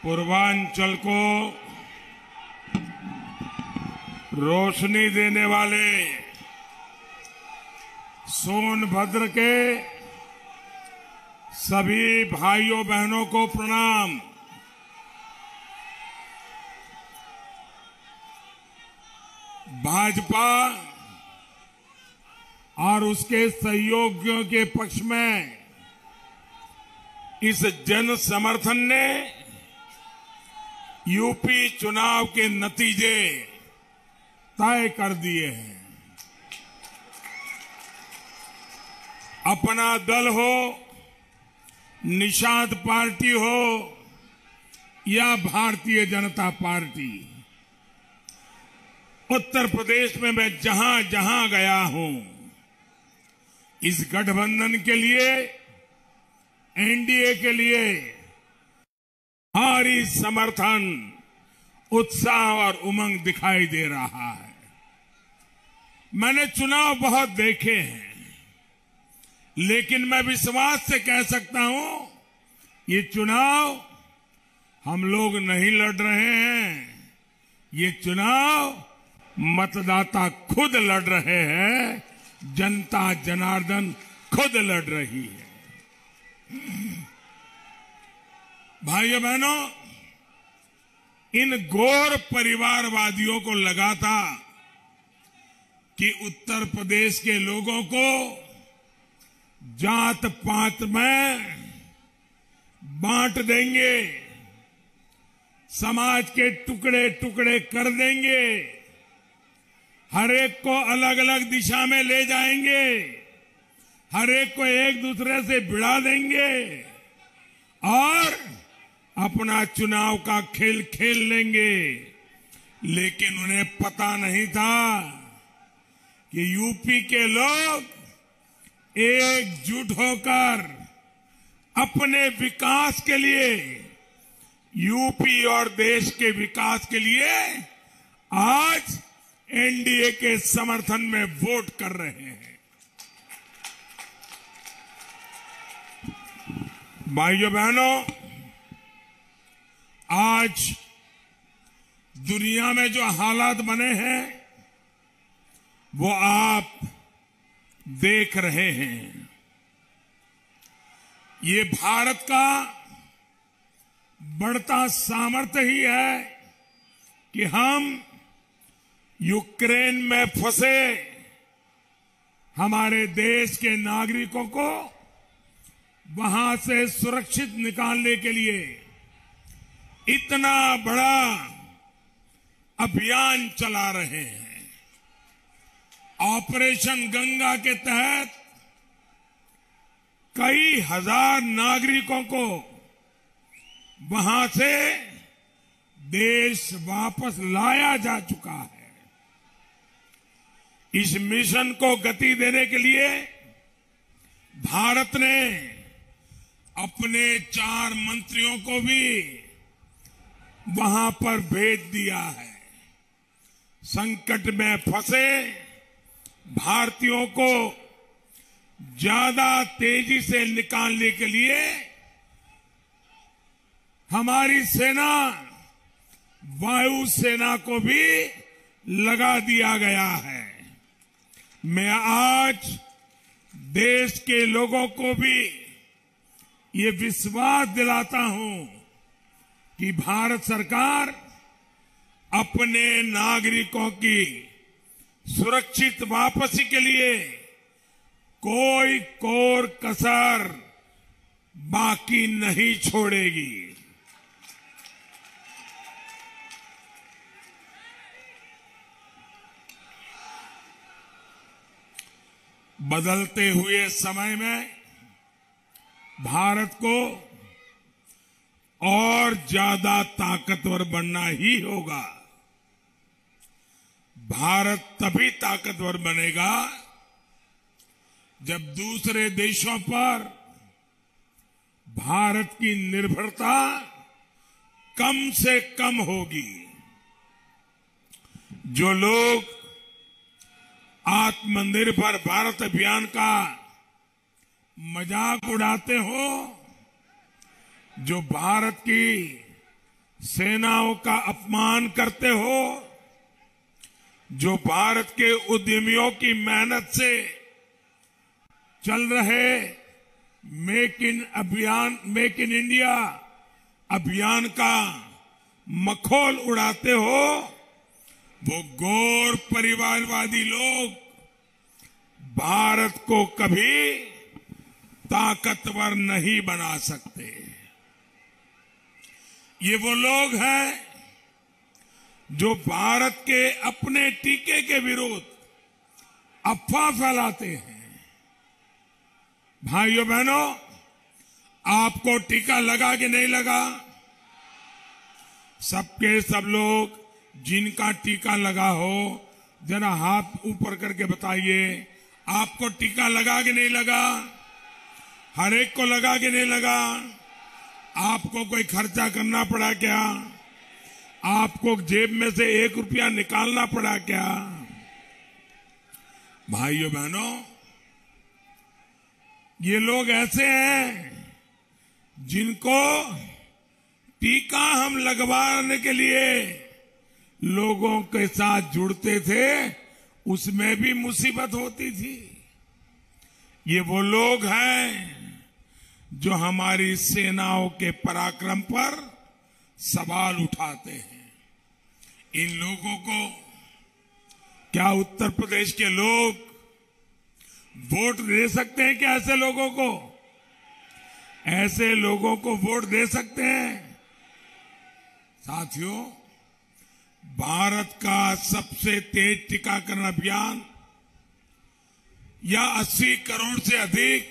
पूर्वांचल को रोशनी देने वाले सोनभद्र के सभी भाइयों बहनों को प्रणाम। भाजपा और उसके सहयोगियों के पक्ष में इस जन समर्थन ने यूपी चुनाव के नतीजे तय कर दिए हैं। अपना दल हो, निषाद पार्टी हो या भारतीय जनता पार्टी, उत्तर प्रदेश में मैं जहां जहां गया हूं, इस गठबंधन के लिए, एनडीए के लिए भारी समर्थन, उत्साह और उमंग दिखाई दे रहा है। मैंने चुनाव बहुत देखे हैं, लेकिन मैं विश्वास से कह सकता हूं, ये चुनाव हम लोग नहीं लड़ रहे हैं, ये चुनाव मतदाता खुद लड़ रहे हैं, जनता जनार्दन खुद लड़ रही है। भाइयों बहनों, इन घोर परिवारवादियों को लगा था कि उत्तर प्रदेश के लोगों को जात पात में बांट देंगे, समाज के टुकड़े टुकड़े कर देंगे, हर एक को अलग अलग दिशा में ले जाएंगे, हर एक को एक दूसरे से भिड़ा देंगे और अपना चुनाव का खेल खेल लेंगे। लेकिन उन्हें पता नहीं था कि यूपी के लोग एकजुट होकर अपने विकास के लिए, यूपी और देश के विकास के लिए आज एनडीए के समर्थन में वोट कर रहे हैं। भाइयों बहनों, आज दुनिया में जो हालात बने हैं वो आप देख रहे हैं। ये भारत का बढ़ता सामर्थ्य ही है कि हम यूक्रेन में फंसे हमारे देश के नागरिकों को वहां से सुरक्षित निकालने के लिए इतना बड़ा अभियान चला रहे हैं। ऑपरेशन गंगा के तहत कई हजार नागरिकों को वहां से देश वापस लाया जा चुका है। इस मिशन को गति देने के लिए भारत ने अपने 4 मंत्रियों को भी वहां पर भेज दिया है। संकट में फंसे भारतीयों को ज्यादा तेजी से निकालने के लिए हमारी सेना, वायु सेना को भी लगा दिया गया है। मैं आज देश के लोगों को भी ये विश्वास दिलाता हूं कि भारत सरकार अपने नागरिकों की सुरक्षित वापसी के लिए कोई कोर कसर बाकी नहीं छोड़ेगी। बदलते हुए समय में भारत को और ज्यादा ताकतवर बनना ही होगा। भारत तभी ताकतवर बनेगा जब दूसरे देशों पर भारत की निर्भरता कम से कम होगी। जो लोग आत्मनिर्भर भारत अभियान का मजाक उड़ाते हो, जो भारत की सेनाओं का अपमान करते हो, जो भारत के उद्यमियों की मेहनत से चल रहे मेक इन इंडिया अभियान का मखौल उड़ाते हो, वो गौर परिवारवादी लोग भारत को कभी ताकतवर नहीं बना सकते। ये वो लोग हैं जो भारत के अपने टीके के विरुद्ध अफवाह फैलाते हैं। भाइयों बहनों, आपको टीका लगा कि नहीं लगा? सबके सब लोग जिनका टीका लगा हो जरा हाथ ऊपर करके बताइए, आपको टीका लगा कि नहीं लगा? हर एक को लगा कि नहीं लगा? आपको कोई खर्चा करना पड़ा क्या? आपको जेब में से 1 रुपया निकालना पड़ा क्या? भाइयों बहनों, ये लोग ऐसे हैं जिनको टीका हम लगवाने के लिए लोगों के साथ जुड़ते थे, उसमें भी मुसीबत होती थी। ये वो लोग हैं जो हमारी सेनाओं के पराक्रम पर सवाल उठाते हैं। इन लोगों को क्या उत्तर प्रदेश के लोग वोट दे सकते हैं? क्या ऐसे लोगों को, ऐसे लोगों को वोट दे सकते हैं? साथियों, भारत का सबसे तेज टीकाकरण अभियान या 80 करोड़ से अधिक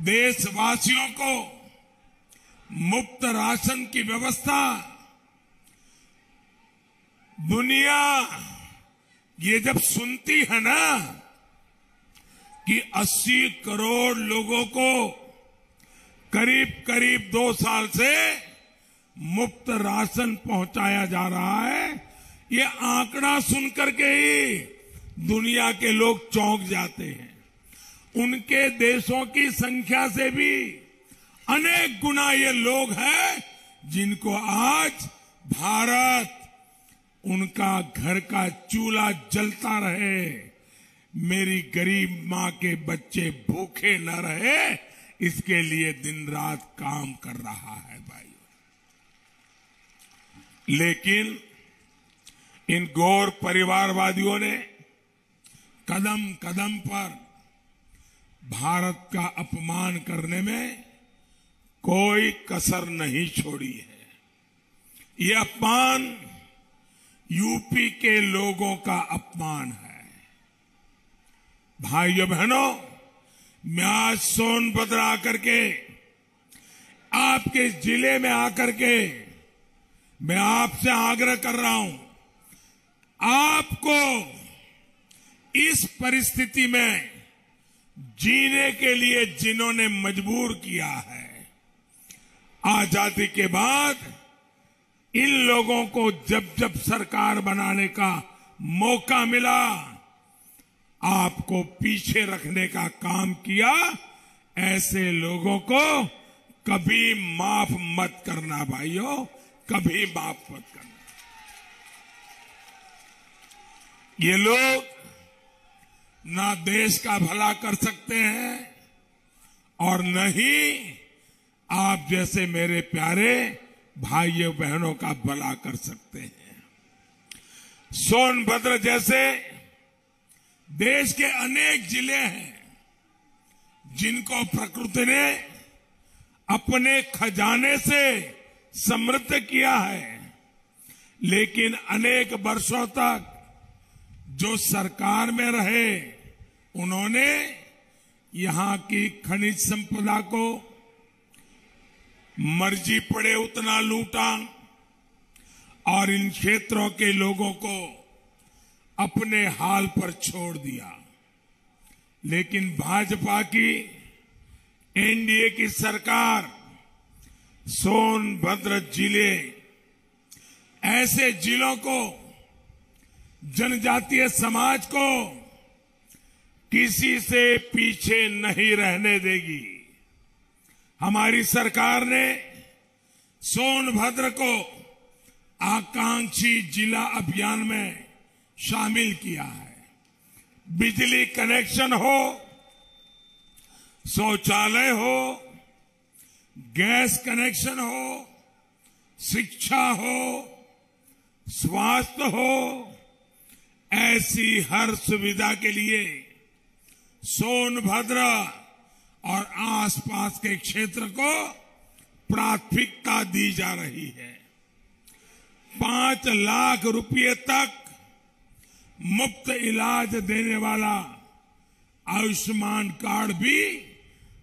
देशवासियों को मुफ्त राशन की व्यवस्था, दुनिया ये जब सुनती है ना कि 80 करोड़ लोगों को करीब करीब 2 साल से मुफ्त राशन पहुंचाया जा रहा है, ये आंकड़ा सुनकर के ही दुनिया के लोग चौंक जाते हैं। उनके देशों की संख्या से भी अनेक गुना ये लोग हैं जिनको आज भारत उनका घर का चूल्हा जलता रहे, मेरी गरीब मां के बच्चे भूखे न रहे, इसके लिए दिन रात काम कर रहा है भाई। लेकिन इन गौर परिवारवादियों ने कदम कदम पर भारत का अपमान करने में कोई कसर नहीं छोड़ी है। ये अपमान यूपी के लोगों का अपमान है। भाइयों बहनों, मैं आज सोनभद्र आकर के, आपके जिले में आकर के मैं आपसे आग्रह कर रहा हूं, आपको इस परिस्थिति में जीने के लिए जिन्होंने मजबूर किया है, आजादी के बाद इन लोगों को जब जब सरकार बनाने का मौका मिला, आपको पीछे रखने का काम किया। ऐसे लोगों को कभी माफ मत करना भाइयों, कभी माफ मत करना। ये लोग ना देश का भला कर सकते हैं और न ही आप जैसे मेरे प्यारे भाइयों बहनों का भला कर सकते हैं। सोनभद्र जैसे देश के अनेक जिले हैं जिनको प्रकृति ने अपने खजाने से समृद्ध किया है, लेकिन अनेक वर्षों तक जो सरकार में रहे, उन्होंने यहां की खनिज संपदा को मर्जी पड़े उतना लूटा और इन क्षेत्रों के लोगों को अपने हाल पर छोड़ दिया। लेकिन भाजपा की एनडीए की सरकार सोनभद्र जिले, ऐसे जिलों को, जनजातीय समाज को किसी से पीछे नहीं रहने देगी। हमारी सरकार ने सोनभद्र को आकांक्षी जिला अभियान में शामिल किया है। बिजली कनेक्शन हो, शौचालय हो, गैस कनेक्शन हो, शिक्षा हो, स्वास्थ्य हो, ऐसी हर सुविधा के लिए सोनभद्र और आसपास के क्षेत्र को प्राथमिकता दी जा रही है। 5 लाख रुपए तक मुफ्त इलाज देने वाला आयुष्मान कार्ड भी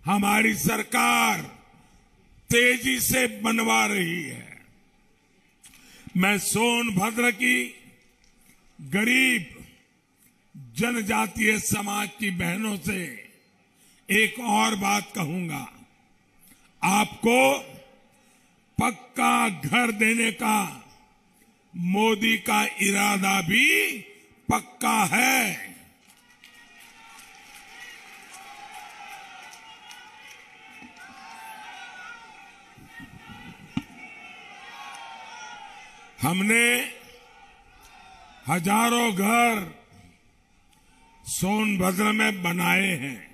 हमारी सरकार तेजी से बनवा रही है। मैं सोनभद्र की गरीब जनजातीय समाज की बहनों से एक और बात कहूंगा। आपको पक्का घर देने का मोदी का इरादा भी पक्का है। हमने हजारों घर सोनभद्र में बनाए हैं।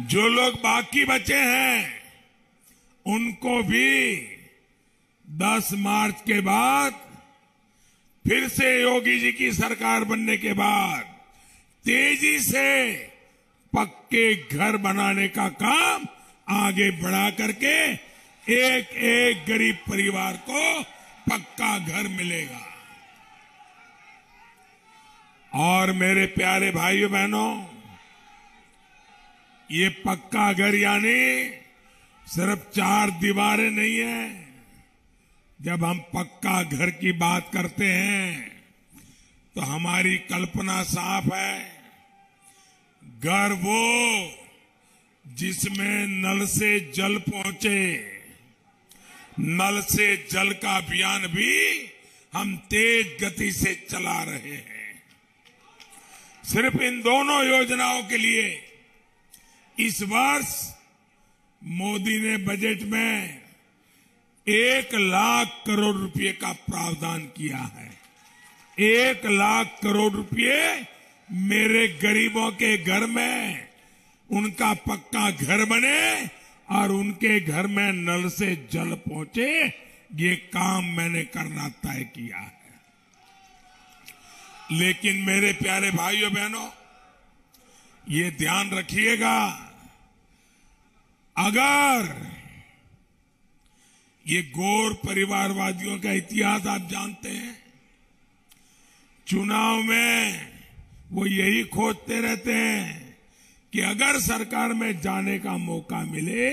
जो लोग बाकी बचे हैं उनको भी 10 मार्च के बाद फिर से योगी जी की सरकार बनने के बाद तेजी से पक्के घर बनाने का काम आगे बढ़ा करके एक एक गरीब परिवार को पक्का घर मिलेगा। और मेरे प्यारे भाइयों बहनों, ये पक्का घर यानी सिर्फ 4 दीवारें नहीं है। जब हम पक्का घर की बात करते हैं तो हमारी कल्पना साफ है। घर वो जिसमें नल से जल पहुंचे। नल से जल का अभियान भी हम तेज गति से चला रहे हैं। सिर्फ इन दोनों योजनाओं के लिए इस वर्ष मोदी ने बजट में 1 लाख करोड़ रुपए का प्रावधान किया है। 1 लाख करोड़ रुपए मेरे गरीबों के घर में उनका पक्का घर बने और उनके घर में नल से जल पहुंचे, ये काम मैंने करना तय किया है। लेकिन मेरे प्यारे भाइयों बहनों, ये ध्यान रखिएगा, अगर ये गौर परिवारवादियों का इतिहास आप जानते हैं, चुनाव में वो यही खोजते रहते हैं कि अगर सरकार में जाने का मौका मिले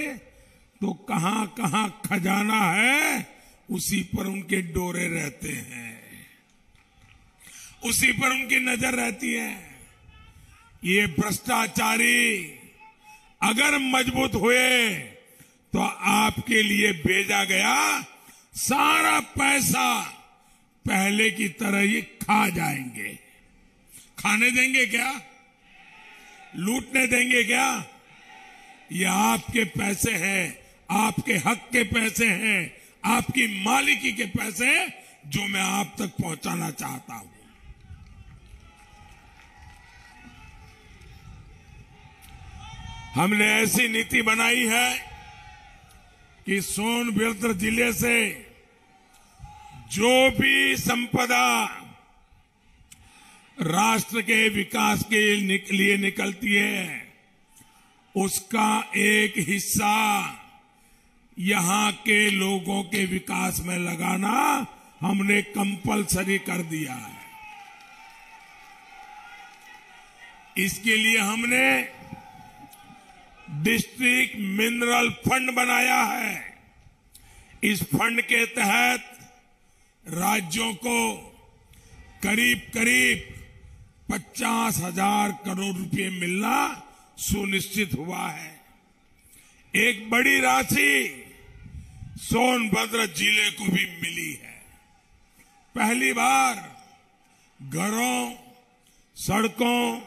तो कहां कहां खजाना है उसी पर उनके डोरे रहते हैं, उसी पर उनकी नजर रहती है। ये भ्रष्टाचारी अगर मजबूत हुए तो आपके लिए भेजा गया सारा पैसा पहले की तरह ही खा जाएंगे। खाने देंगे क्या? लूटने देंगे क्या? ये आपके पैसे हैं, आपके हक के पैसे हैं, आपकी मालिकी के पैसे हैं जो मैं आप तक पहुंचाना चाहता हूं। हमने ऐसी नीति बनाई है कि सोनभद्र जिले से जो भी संपदा राष्ट्र के विकास के लिए निकलती है उसका एक हिस्सा यहां के लोगों के विकास में लगाना हमने कंपलसरी कर दिया है। इसके लिए हमने डिस्ट्रिक्ट मिनरल फंड बनाया है। इस फंड के तहत राज्यों को करीब करीब 50,000 करोड़ रुपए मिलना सुनिश्चित हुआ है। एक बड़ी राशि सोनभद्र जिले को भी मिली है। पहली बार घरों, सड़कों,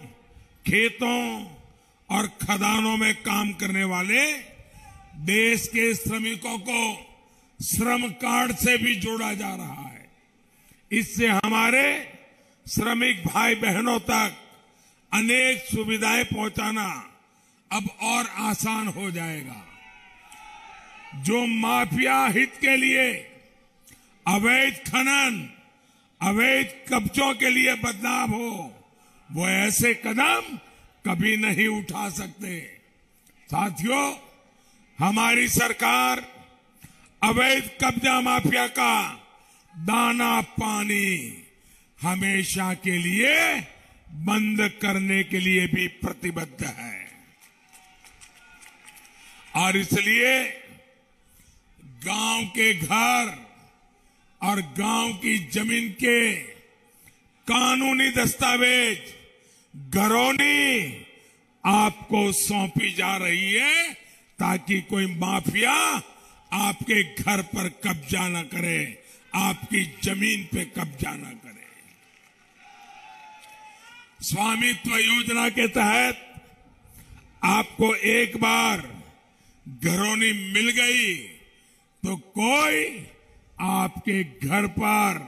खेतों और खदानों में काम करने वाले देश के श्रमिकों को श्रम कार्ड से भी जोड़ा जा रहा है। इससे हमारे श्रमिक भाई बहनों तक अनेक सुविधाएं पहुंचाना अब और आसान हो जाएगा। जो माफिया हित के लिए अवैध खनन, अवैध कब्जों के लिए बदनाम हो, वो ऐसे कदम कभी नहीं उठा सकते। साथियों, हमारी सरकार अवैध कब्जा माफिया का दाना पानी हमेशा के लिए बंद करने के लिए भी प्रतिबद्ध है। और इसलिए गांव के घर और गांव की जमीन के कानूनी दस्तावेज घरौनी आपको सौंपी जा रही है, ताकि कोई माफिया आपके घर पर कब्जा न करे, आपकी जमीन पे कब्जा न करे। स्वामित्व योजना के तहत आपको एक बार घरौनी मिल गई तो कोई आपके घर पर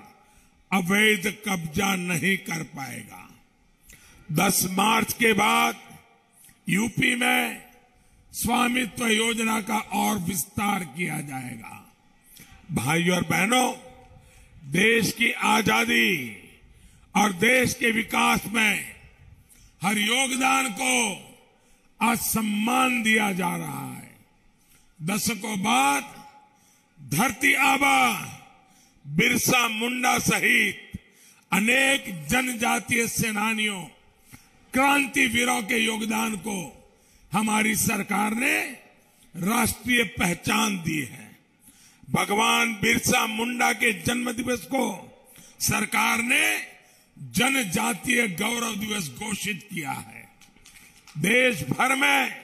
अवैध कब्जा नहीं कर पाएगा। 10 मार्च के बाद यूपी में स्वामित्व योजना का और विस्तार किया जाएगा। भाइयों और बहनों, देश की आजादी और देश के विकास में हर योगदान को आज सम्मान दिया जा रहा है। दशकों बाद धरती आबा बिरसा मुंडा सहित अनेक जनजातीय सेनानियों, क्रांतिवीरों के योगदान को हमारी सरकार ने राष्ट्रीय पहचान दी है। भगवान बिरसा मुंडा के जन्म दिवस को सरकार ने जनजातीय गौरव दिवस घोषित किया है। देश भर में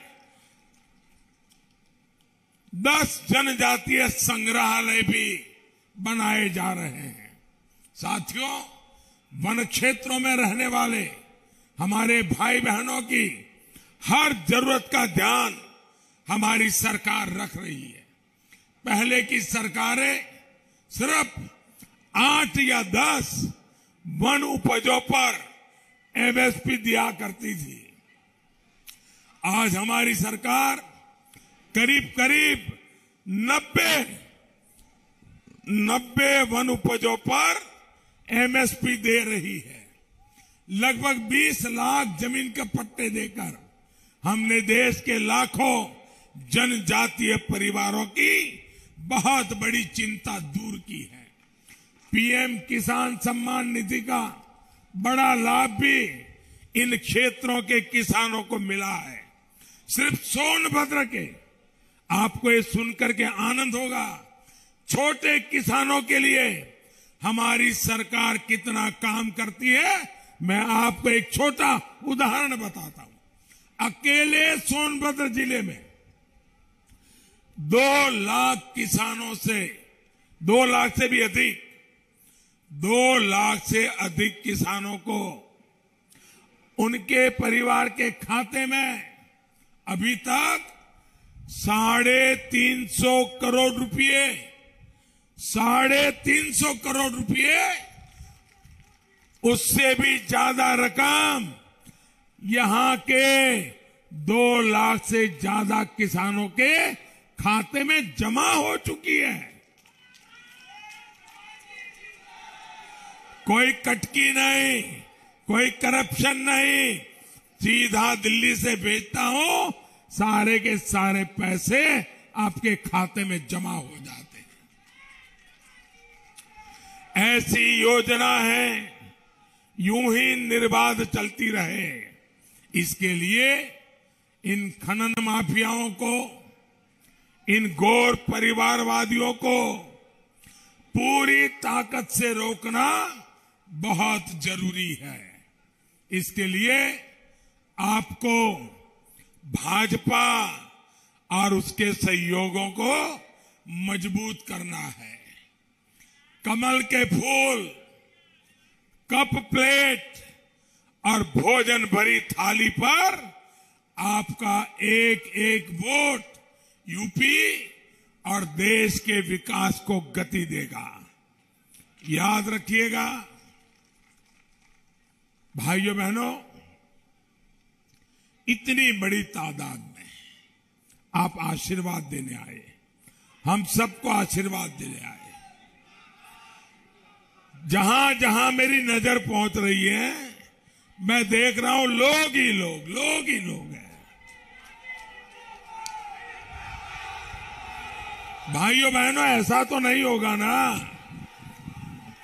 10 जनजातीय संग्रहालय भी बनाए जा रहे हैं। साथियों, वन क्षेत्रों में रहने वाले हमारे भाई बहनों की हर जरूरत का ध्यान हमारी सरकार रख रही है। पहले की सरकारें सिर्फ 8 या 10 वन उपजों पर एमएसपी दिया करती थी। आज हमारी सरकार करीब करीब 90 वन उपजों पर एमएसपी दे रही है। लगभग 20 लाख जमीन के पट्टे देकर हमने देश के लाखों जनजातीय परिवारों की बहुत बड़ी चिंता दूर की है। पीएम किसान सम्मान निधि का बड़ा लाभ भी इन क्षेत्रों के किसानों को मिला है। सिर्फ सोनभद्र के, आपको ये सुनकर के आनंद होगा, छोटे किसानों के लिए हमारी सरकार कितना काम करती है। मैं आपको एक छोटा उदाहरण बताता हूं। अकेले सोनभद्र जिले में 2 लाख किसानों से, 2 लाख से भी अधिक, 2 लाख से अधिक किसानों को उनके परिवार के खाते में अभी तक 350 करोड़ रुपए, 350 करोड़ रुपए, उससे भी ज्यादा रकम यहां के 2 लाख से ज्यादा किसानों के खाते में जमा हो चुकी है। कोई कटकी नहीं, कोई करप्शन नहीं, सीधा दिल्ली से भेजता हूं, सारे के सारे पैसे आपके खाते में जमा हो जाते हैं। ऐसी योजना है, यूं ही निर्बाध चलती रहे। इसके लिए इन खनन माफियाओं को, इन गौर परिवारवादियों को पूरी ताकत से रोकना बहुत जरूरी है। इसके लिए आपको भाजपा और उसके सहयोगों को मजबूत करना है। कमल के फूल, कप प्लेट और भोजन भरी थाली पर आपका एक एक वोट यूपी और देश के विकास को गति देगा। याद रखिएगा भाइयों बहनों, इतनी बड़ी तादाद में आप आशीर्वाद देने आए, हम सबको आशीर्वाद देने आए। जहां जहां मेरी नजर पहुंच रही है, मैं देख रहा हूं लोग ही लोग हैं। भाइयों बहनों, ऐसा तो नहीं होगा ना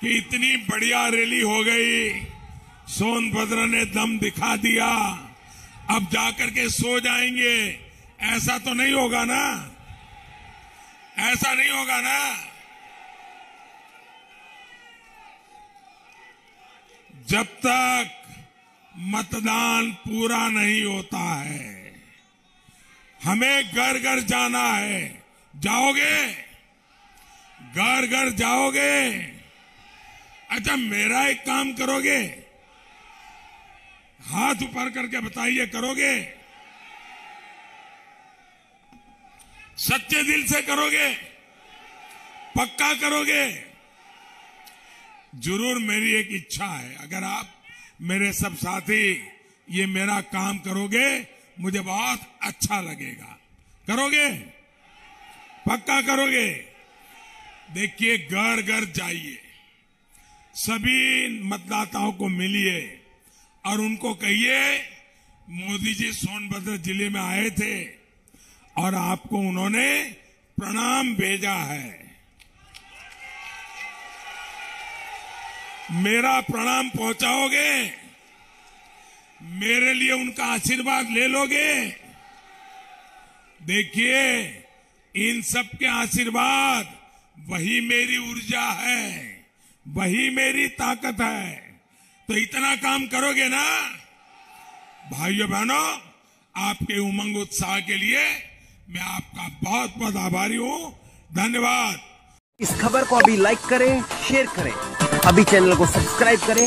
कि इतनी बढ़िया रैली हो गई, सोनभद्र ने दम दिखा दिया, अब जाकर के सो जाएंगे, ऐसा तो नहीं होगा ना, ऐसा नहीं होगा ना। जब तक मतदान पूरा नहीं होता है, हमें घर घर जाना है। जाओगे? घर घर जाओगे? अच्छा, मेरा एक काम करोगे? हाथ ऊपर करके बताइए, करोगे? सच्चे दिल से करोगे? पक्का करोगे? जरूर मेरी एक इच्छा है, अगर आप मेरे सब साथी ये मेरा काम करोगे, मुझे बहुत अच्छा लगेगा। करोगे? पक्का करोगे? देखिए, घर घर जाइए, सभी मतदाताओं को मिलिए और उनको कहिए मोदी जी सोनभद्र जिले में आए थे और आपको उन्होंने प्रणाम भेजा है। मेरा प्रणाम पहुंचाओगे? मेरे लिए उनका आशीर्वाद ले लोगे? देखिए, इन सब के आशीर्वाद वही मेरी ऊर्जा है, वही मेरी ताकत है। तो इतना काम करोगे ना? भाइयों बहनों, आपके उमंग उत्साह के लिए मैं आपका बहुत बहुत आभारी हूं। धन्यवाद। इस खबर को अभी लाइक करें, शेयर करें, अभी चैनल को सब्सक्राइब करें।